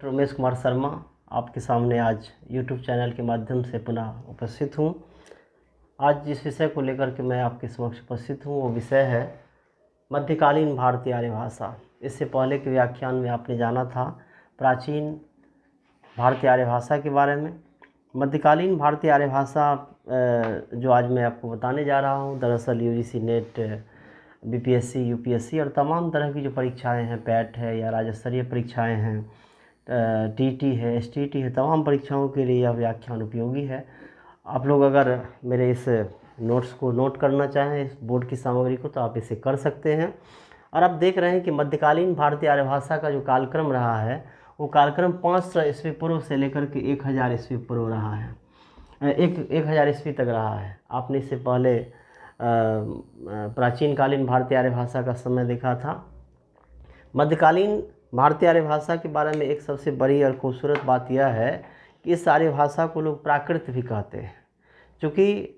रमेश कुमार शर्मा आपके सामने आज YouTube चैनल के माध्यम से पुनः उपस्थित हूँ। आज जिस विषय को लेकर के मैं आपके समक्ष उपस्थित हूँ वो विषय है मध्यकालीन भारतीय आर्य भाषा। इससे पहले के व्याख्यान में आपने जाना था प्राचीन भारतीय आर्य भाषा के बारे में। मध्यकालीन भारतीय आर्य भाषा जो आज मैं आपको बताने जा रहा हूँ, दरअसल UGC नेट, BPSC, UPSC और तमाम तरह की जो परीक्षाएं हैं, पैट है या राज्य स्तरीय परीक्षाएं हैं, TT है, STT है, तमाम परीक्षाओं के लिए यह व्याख्यान उपयोगी है। आप लोग अगर मेरे इस नोट्स को नोट करना चाहें, इस बोर्ड की सामग्री को, तो आप इसे कर सकते हैं। और आप देख रहे हैं कि मध्यकालीन भारतीय आर्य भाषा का जो कालक्रम रहा है वो कालक्रम 500 ईस्वी पूर्व से लेकर के 1000 ईस्वी पूर्व रहा है, 1000 ईस्वी तक रहा है। आपने इससे पहले प्राचीन कालीन भारतीय आर्य भाषा का समय देखा था। मध्यकालीन भारतीय आर्य भाषा के बारे में एक सबसे बड़ी और खूबसूरत बात यह है कि इस आर्य भाषा को लोग प्राकृत भी कहते हैं, क्योंकि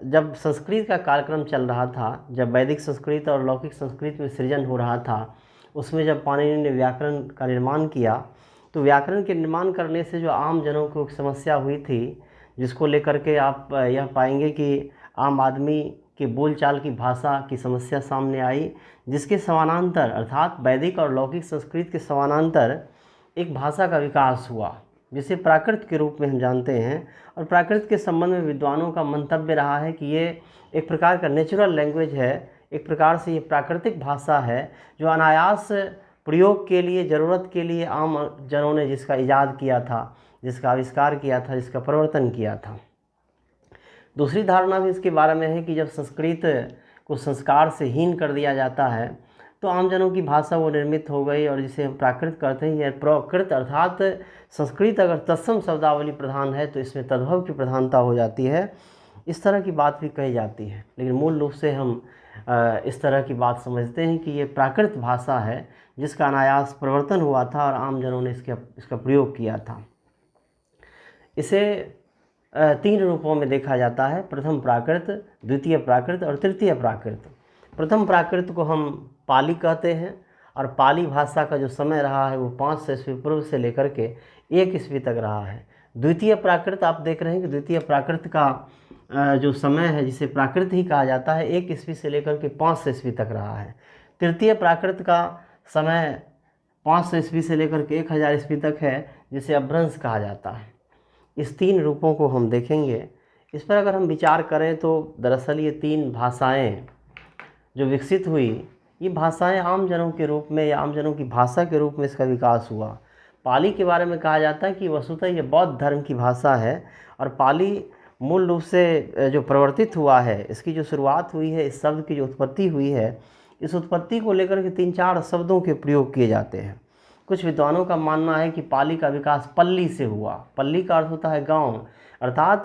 जब संस्कृत का कार्यक्रम चल रहा था, जब वैदिक संस्कृत और लौकिक संस्कृत में सृजन हो रहा था, उसमें जब पाणिनि ने व्याकरण का निर्माण किया, तो व्याकरण के निर्माण करने से जो आम जनों को समस्या हुई थी, जिसको लेकर के आप यह पाएंगे कि आम आदमी की बोलचाल की भाषा की समस्या सामने आई, जिसके समानांतर अर्थात वैदिक और लौकिक संस्कृत के समानांतर एक भाषा का विकास हुआ, जिसे प्राकृत के रूप में हम जानते हैं। और प्राकृत के संबंध में विद्वानों का मंतव्य रहा है कि ये एक प्रकार का नेचुरल लैंग्वेज है, एक प्रकार से ये प्राकृतिक भाषा है जो अनायास प्रयोग के लिए, ज़रूरत के लिए आम जनों ने जिसका इजाद किया था, जिसका आविष्कार किया था, जिसका प्रवर्तन किया था। दूसरी धारणा भी इसके बारे में है कि जब संस्कृत को संस्कार से हीन कर दिया जाता है तो आम जनों की भाषा वो निर्मित हो गई, और जिसे हम प्राकृत कहते हैं, यह प्राकृत अर्थात संस्कृत अगर तत्सम शब्दावली प्रधान है तो इसमें तद्भव की प्रधानता हो जाती है। इस तरह की बात भी कही जाती है, लेकिन मूल रूप से हम इस तरह की बात समझते हैं कि ये प्राकृत भाषा है जिसका अनायास प्रवर्तन हुआ था और आम जनों ने इसका प्रयोग किया था। इसे 3 रूपों में देखा जाता है, प्रथम प्राकृत, द्वितीय प्राकृत और तृतीय प्राकृत। प्रथम प्राकृत को हम पाली कहते हैं, और पाली भाषा का जो समय रहा है वो 500 ईस्वी पूर्व से लेकर के 1 ईस्वी तक रहा है। द्वितीय प्राकृत आप देख रहे हैं कि द्वितीय प्राकृत का जो समय है, जिसे प्राकृत ही कहा जाता है, 1 ईस्वी से लेकर के 500 ईस्वी तक रहा है। तृतीय प्राकृत का समय 500 ईस्वी से लेकर के 1000 ईस्वी तक है, जिसे अपभ्रंश कहा जाता है। इस 3 रूपों को हम देखेंगे। इस पर अगर हम विचार करें तो दरअसल ये 3 भाषाएं जो विकसित हुई, ये भाषाएं आम जनों के रूप में या आम जनों की भाषा के रूप में इसका विकास हुआ। पाली के बारे में कहा जाता है कि वस्तुतः ये बौद्ध धर्म की भाषा है, और पाली मूल रूप से जो प्रवर्तित हुआ है, इसकी जो शुरुआत हुई है, इस शब्द की जो उत्पत्ति हुई है, इस उत्पत्ति को लेकर के 3-4 शब्दों के प्रयोग किए जाते हैं। कुछ विद्वानों का मानना है कि पाली का विकास पल्ली से हुआ। पल्ली का अर्थ होता है गांव, अर्थात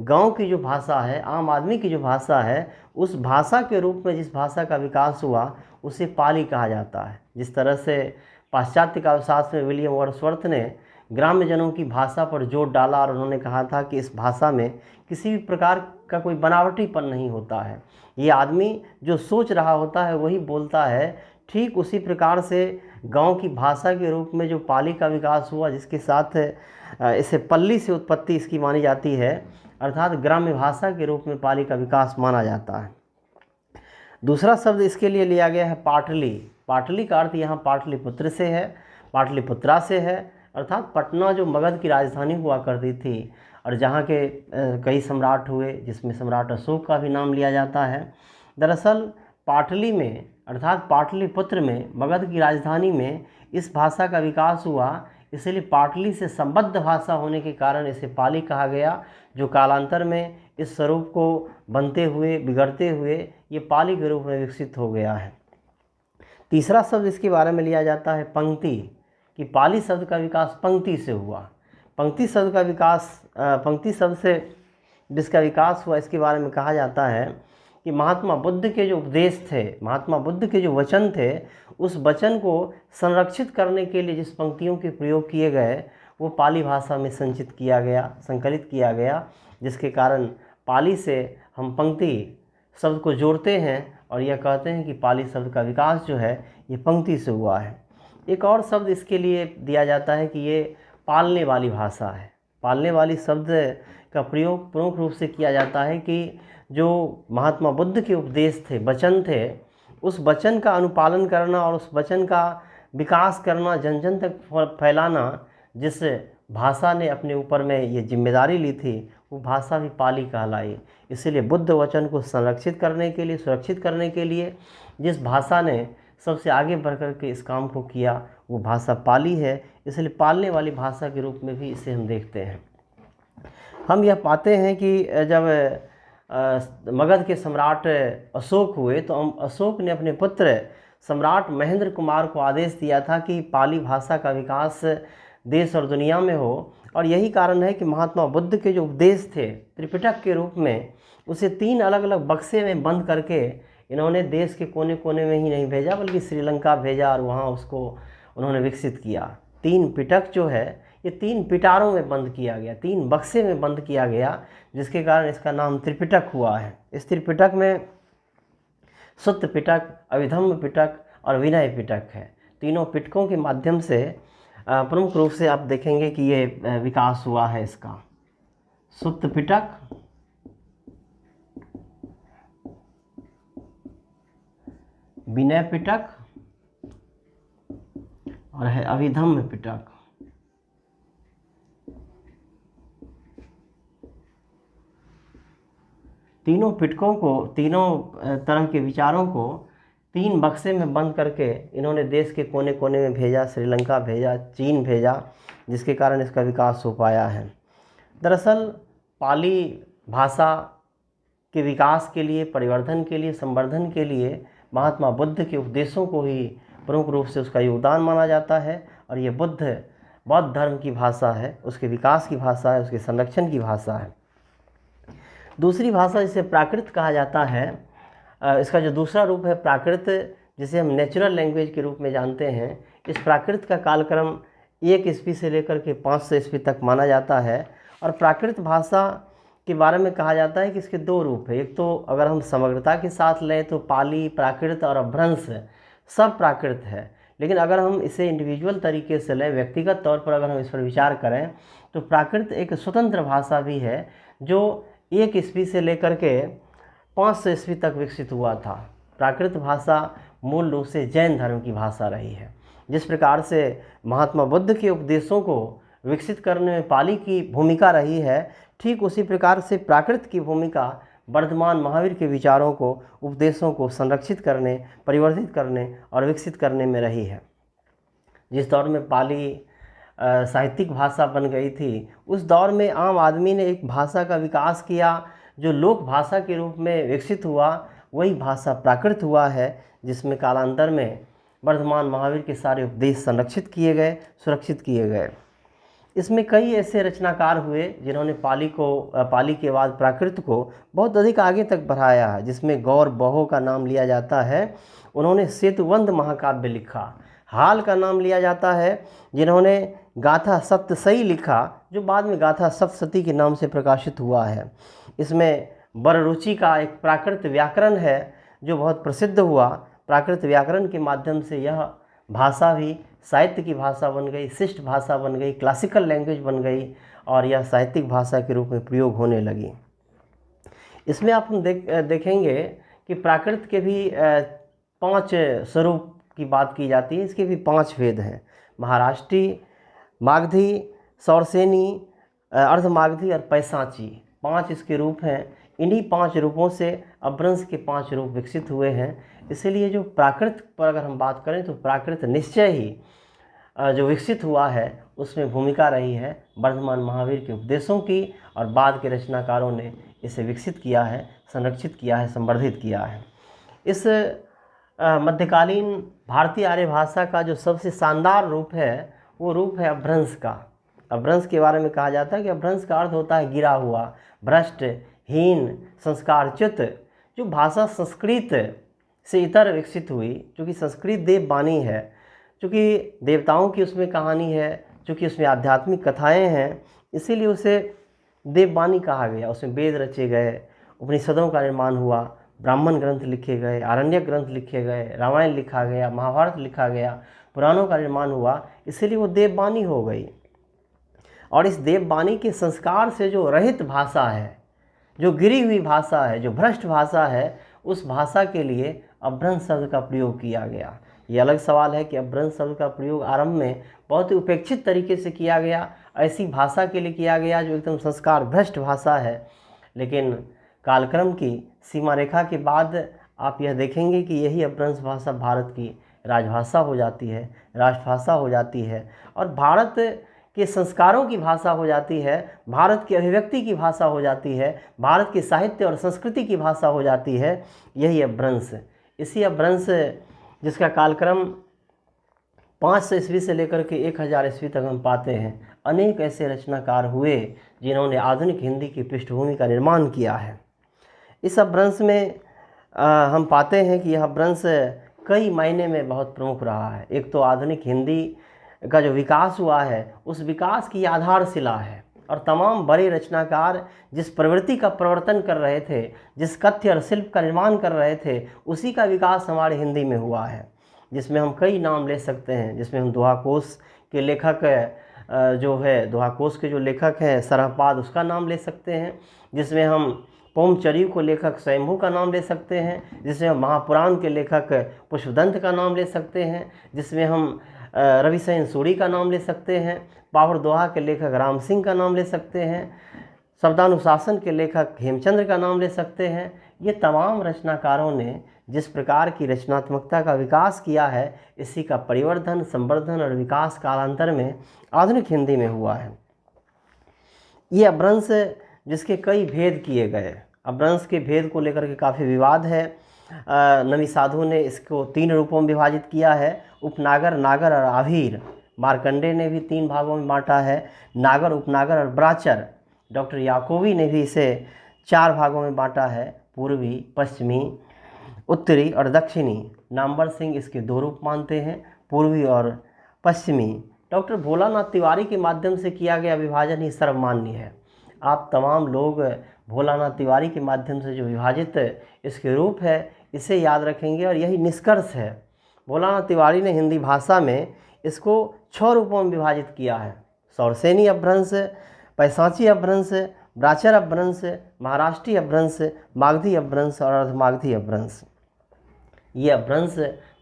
गांव की जो भाषा है, आम आदमी की जो भाषा है, उस भाषा के रूप में जिस भाषा का विकास हुआ उसे पाली कहा जाता है। जिस तरह से पाश्चात्य काव्यशास्त्र में विलियम वर्ड्सवर्थ ने ग्राम्य जनों की भाषा पर जोर डाला और उन्होंने कहा था कि इस भाषा में किसी भी प्रकार का कोई बनावटीपन नहीं होता है, ये आदमी जो सोच रहा होता है वही बोलता है। ठीक उसी प्रकार से गांव की भाषा के रूप में जो पाली का विकास हुआ, जिसके साथ इसे पल्ली से उत्पत्ति इसकी मानी जाती है, अर्थात ग्राम्य भाषा के रूप में पाली का विकास माना जाता है। दूसरा शब्द इसके लिए लिया गया है पाटली। पाटली का अर्थ यहाँ पाटलिपुत्र से है, पाटलिपुत्रा से है, अर्थात पटना जो मगध की राजधानी हुआ करती थी और जहाँ के कई सम्राट हुए, जिसमें सम्राट अशोक का भी नाम लिया जाता है। दरअसल पाटली में अर्थात पाटलिपुत्र में, मगध की राजधानी में इस भाषा का विकास हुआ, इसलिए पाटली से संबद्ध भाषा होने के कारण इसे पाली कहा गया, जो कालांतर में इस स्वरूप को बनते हुए, बिगड़ते हुए ये पाली के रूप में विकसित हो गया है। तीसरा शब्द इसके बारे में लिया जाता है पंक्ति, कि पाली शब्द का विकास पंक्ति से हुआ। पंक्ति शब्द का विकास, पंक्ति शब्द से जिसका विकास हुआ, इसके बारे में कहा जाता है कि महात्मा बुद्ध के जो उपदेश थे, महात्मा बुद्ध के जो वचन थे, उस वचन को संरक्षित करने के लिए जिस पंक्तियों के प्रयोग किए गए वो पाली भाषा में संचित किया गया, संकलित किया गया, जिसके कारण पाली से हम पंक्ति शब्द को जोड़ते हैं और यह कहते हैं कि पाली शब्द का विकास जो है ये पंक्ति से हुआ है। एक और शब्द इसके लिए दिया जाता है कि ये पालने वाली भाषा है। पालने वाली शब्द का प्रयोग प्रमुख रूप से किया जाता है कि जो महात्मा बुद्ध के उपदेश थे, वचन थे, उस वचन का अनुपालन करना और उस वचन का विकास करना, जन जन तक फैलाना, जिस भाषा ने अपने ऊपर में ये जिम्मेदारी ली थी, वो भाषा भी पाली कहलाई। इसीलिए बुद्ध वचन को संरक्षित करने के लिए, सुरक्षित करने के लिए जिस भाषा ने सबसे आगे बढ़ कर के इस काम को किया, वो भाषा पाली है। इसलिए पालने वाली भाषा के रूप में भी इसे हम देखते हैं। हम यह पाते हैं कि जब मगध के सम्राट अशोक हुए तो अशोक ने अपने पुत्र सम्राट महेंद्र कुमार को आदेश दिया था कि पाली भाषा का विकास देश और दुनिया में हो। और यही कारण है कि महात्मा बुद्ध के जो उपदेश थे त्रिपिटक के रूप में, उसे 3 अलग अलग बक्से में बंद करके इन्होंने देश के कोने कोने में ही नहीं भेजा, बल्कि श्रीलंका भेजा और वहाँ उसको उन्होंने विकसित किया। 3 पिटक जो है ये 3 पिटारों में बंद किया गया, 3 बक्से में बंद किया गया, जिसके कारण इसका नाम त्रिपिटक हुआ है। इस त्रिपिटक में सुत्त पिटक, अभिधम्म पिटक और विनय पिटक है। तीनों पिटकों के माध्यम से प्रमुख रूप से आप देखेंगे कि ये विकास हुआ है इसका। सुत्त पिटक, विनय पिटक और है अभिधम्म पिटक। तीनों पिटकों को, तीनों तरह के विचारों को 3 बक्से में बंद करके इन्होंने देश के कोने कोने में भेजा, श्रीलंका भेजा, चीन भेजा, जिसके कारण इसका विकास हो पाया है। दरअसल पाली भाषा के विकास के लिए, परिवर्धन के लिए, संवर्धन के लिए महात्मा बुद्ध के उपदेशों को ही प्रमुख रूप से उसका योगदान माना जाता है। और ये बौद्ध धर्म की भाषा है, उसके विकास की भाषा है, उसके संरक्षण की भाषा है। दूसरी भाषा जिसे प्राकृत कहा जाता है, इसका जो दूसरा रूप है प्राकृत, जिसे हम नेचुरल लैंग्वेज के रूप में जानते हैं, इस प्राकृत का कालक्रम 1 ईस्वी से लेकर के 500 ईस्वी तक माना जाता है। और प्राकृत भाषा के बारे में कहा जाता है कि इसके 2 रूप है। एक तो अगर हम समग्रता के साथ लें तो पाली, प्राकृत और अपभ्रंश सब प्राकृत है। लेकिन अगर हम इसे इंडिविजुअल तरीके से लें, व्यक्तिगत तौर पर अगर हम इस पर विचार करें, तो प्राकृत एक स्वतंत्र भाषा भी है जो 1 ईस्वी से लेकर के 500 ईस्वी तक विकसित हुआ था। प्राकृत भाषा मूल रूप से जैन धर्म की भाषा रही है। जिस प्रकार से महात्मा बुद्ध के उपदेशों को विकसित करने में पाली की भूमिका रही है, ठीक उसी प्रकार से प्राकृत की भूमिका वर्धमान महावीर के विचारों को, उपदेशों को संरक्षित करने, परिवर्तित करने और विकसित करने में रही है। जिस दौर में पाली साहित्यिक भाषा बन गई थी, उस दौर में आम आदमी ने एक भाषा का विकास किया जो लोक भाषा के रूप में विकसित हुआ। वही भाषा प्राकृत हुआ है, जिसमें कालांतर में वर्धमान महावीर के सारे उपदेश संरक्षित किए गए, सुरक्षित किए गए। इसमें कई ऐसे रचनाकार हुए जिन्होंने पाली के बाद प्राकृत को बहुत अधिक आगे तक बढ़ाया है, जिसमें गौर बहो का नाम लिया जाता है। उन्होंने सेतुवंत महाकाव्य लिखा। हाल का नाम लिया जाता है जिन्होंने गाथा सप्तशती लिखा, जो बाद में गाथा सप्तशती के नाम से प्रकाशित हुआ है। इसमें वररुचि का एक प्राकृत व्याकरण है जो बहुत प्रसिद्ध हुआ। प्राकृत व्याकरण के माध्यम से यह भाषा भी साहित्य की भाषा बन गई, शिष्ट भाषा बन गई, क्लासिकल लैंग्वेज बन गई और यह साहित्यिक भाषा के रूप में प्रयोग होने लगी। इसमें आप हम देखेंगे कि प्राकृत के भी 5 स्वरूप की बात की जाती है। इसके भी 5 भेद हैं: महाराष्ट्री, मागधी, सौरसेनी, अर्धमागधी और पैसाची। 5 इसके रूप हैं। इन्हीं 5 रूपों से अपभ्रंश के 5 रूप विकसित हुए हैं। इसलिए जो प्राकृत पर अगर हम बात करें तो प्राकृत निश्चय ही जो विकसित हुआ है उसमें भूमिका रही है वर्धमान महावीर के उपदेशों की, और बाद के रचनाकारों ने इसे विकसित किया है, संरक्षित किया है, संवर्धित किया है। इस मध्यकालीन भारतीय आर्य भाषा का जो सबसे शानदार रूप है वो रूप है अपभ्रंश का। अपभ्रंश के बारे में कहा जाता है कि अपभ्रंश का अर्थ होता है गिरा हुआ, भ्रष्ट, हीन, संस्कारच्युत। जो भाषा संस्कृत से इतर विकसित हुई, चूँकि संस्कृत देव वाणी है, चूँकि देवताओं की उसमें कहानी है, चूँकि उसमें आध्यात्मिक कथाएं हैं, इसीलिए उसे देववाणी कहा गया। उसमें वेद रचे गए, उपनिषदों का निर्माण हुआ, ब्राह्मण ग्रंथ लिखे गए, आरण्यक ग्रंथ लिखे गए, रामायण लिखा गया, महाभारत लिखा गया। पुराणों का निर्माण हुआ, इसीलिए वो देववाणी हो गई। और इस देववाणी के संस्कार से जो रहित भाषा है, जो गिरी हुई भाषा है, जो भ्रष्ट भाषा है, उस भाषा के लिए अपभ्रंश शब्द का प्रयोग किया गया। ये अलग सवाल है कि अपभ्रंश शब्द का प्रयोग आरंभ में बहुत ही उपेक्षित तरीके से किया गया, ऐसी भाषा के लिए किया गया जो एकदम संस्कार भ्रष्ट भाषा है। लेकिन कालक्रम की सीमा रेखा के बाद आप यह देखेंगे कि यही अपभ्रंश भाषा भारत की राजभाषा हो जाती है, राष्ट्रभाषा हो जाती है, और भारत के संस्कारों की भाषा हो जाती है, भारत की अभिव्यक्ति की भाषा हो जाती है, भारत के साहित्य और संस्कृति की भाषा हो जाती है, यही अपभ्रंश। इसी अपभ्रंश जिसका कालक्रम 500 ईस्वी से लेकर के 1000 ईस्वी तक हम पाते हैं। अनेक ऐसे रचनाकार हुए जिन्होंने आधुनिक हिंदी की पृष्ठभूमि का निर्माण किया है। इस अपभ्रंश में हम पाते हैं कि यह अपभ्रंश कई मायने में बहुत प्रमुख रहा है। एक तो आधुनिक हिंदी का जो विकास हुआ है, उस विकास की आधारशिला है, और तमाम बड़े रचनाकार जिस प्रवृत्ति का प्रवर्तन कर रहे थे, जिस कथ्य और शिल्प का निर्माण कर रहे थे, उसी का विकास हमारे हिंदी में हुआ है, जिसमें हम कई नाम ले सकते हैं। जिसमें हम दोहाकोश के लेखक जो है, दोहाकोश के जो लेखक हैं सरहपाद, उसका नाम ले सकते हैं। जिसमें हम पौमचरियु को लेखक स्वयंभू का नाम ले सकते हैं। जिसमें हम महापुराण के लेखक पुष्पदंत का नाम ले सकते हैं। जिसमें हम रविशयन सूरी का नाम ले सकते हैं। पाहुड़ दोहा के लेखक राम सिंह का नाम ले सकते हैं। शब्दानुशासन के लेखक हेमचंद्र का नाम ले सकते हैं। ये तमाम रचनाकारों ने जिस प्रकार की रचनात्मकता का विकास किया है, इसी का परिवर्धन, संवर्धन और विकास कालांतर में आधुनिक हिंदी में हुआ है। ये अपभ्रंश जिसके कई भेद किए गए, अपभ्रंश के भेद को लेकर के काफ़ी विवाद है। नवी साधु ने इसको 3 रूपों में विभाजित किया है, उपनागर, नागर और आभीर। मार्कंडे ने भी 3 भागों में बांटा है, नागर, उपनागर और ब्राचर। डॉक्टर याकोबी ने भी इसे 4 भागों में बांटा है, पूर्वी, पश्चिमी, उत्तरी और दक्षिणी। नामवर सिंह इसके 2 रूप मानते हैं, पूर्वी और पश्चिमी। डॉक्टर भोलानाथ तिवारी के माध्यम से किया गया विभाजन ही सर्वमान्य है। आप तमाम लोग भोलानाथ तिवारी के माध्यम से जो विभाजित इसके रूप है, इसे याद रखेंगे और यही निष्कर्ष है। भोलानाथ तिवारी ने हिंदी भाषा में इसको 6 रूपों में विभाजित किया है: सौरसेनी अपभ्रंश, पैसाची अपभ्रंश, ब्राचर अपभ्रंश, महाराष्ट्रीय अपभ्रंश, मागधी अपभ्रंश और अर्धमागधी अपभ्रंश। ये अपभ्रंश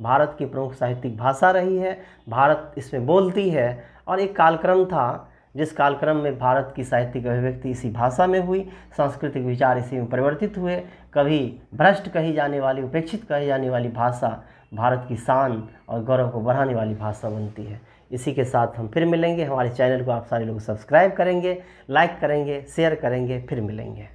भारत की प्रमुख साहित्यिक भाषा रही है, भारत इसमें बोलती है, और एक कालक्रम था जिस कालक्रम में भारत की साहित्यिक अभिव्यक्ति इसी भाषा में हुई, सांस्कृतिक विचार इसी में परिवर्तित हुए। कभी भ्रष्ट कही जाने वाली, उपेक्षित कही जाने वाली भाषा भारत की शान और गौरव को बढ़ाने वाली भाषा बनती है। इसी के साथ हम फिर मिलेंगे। हमारे चैनल को आप सारे लोग सब्सक्राइब करेंगे, लाइक करेंगे, शेयर करेंगे। फिर मिलेंगे।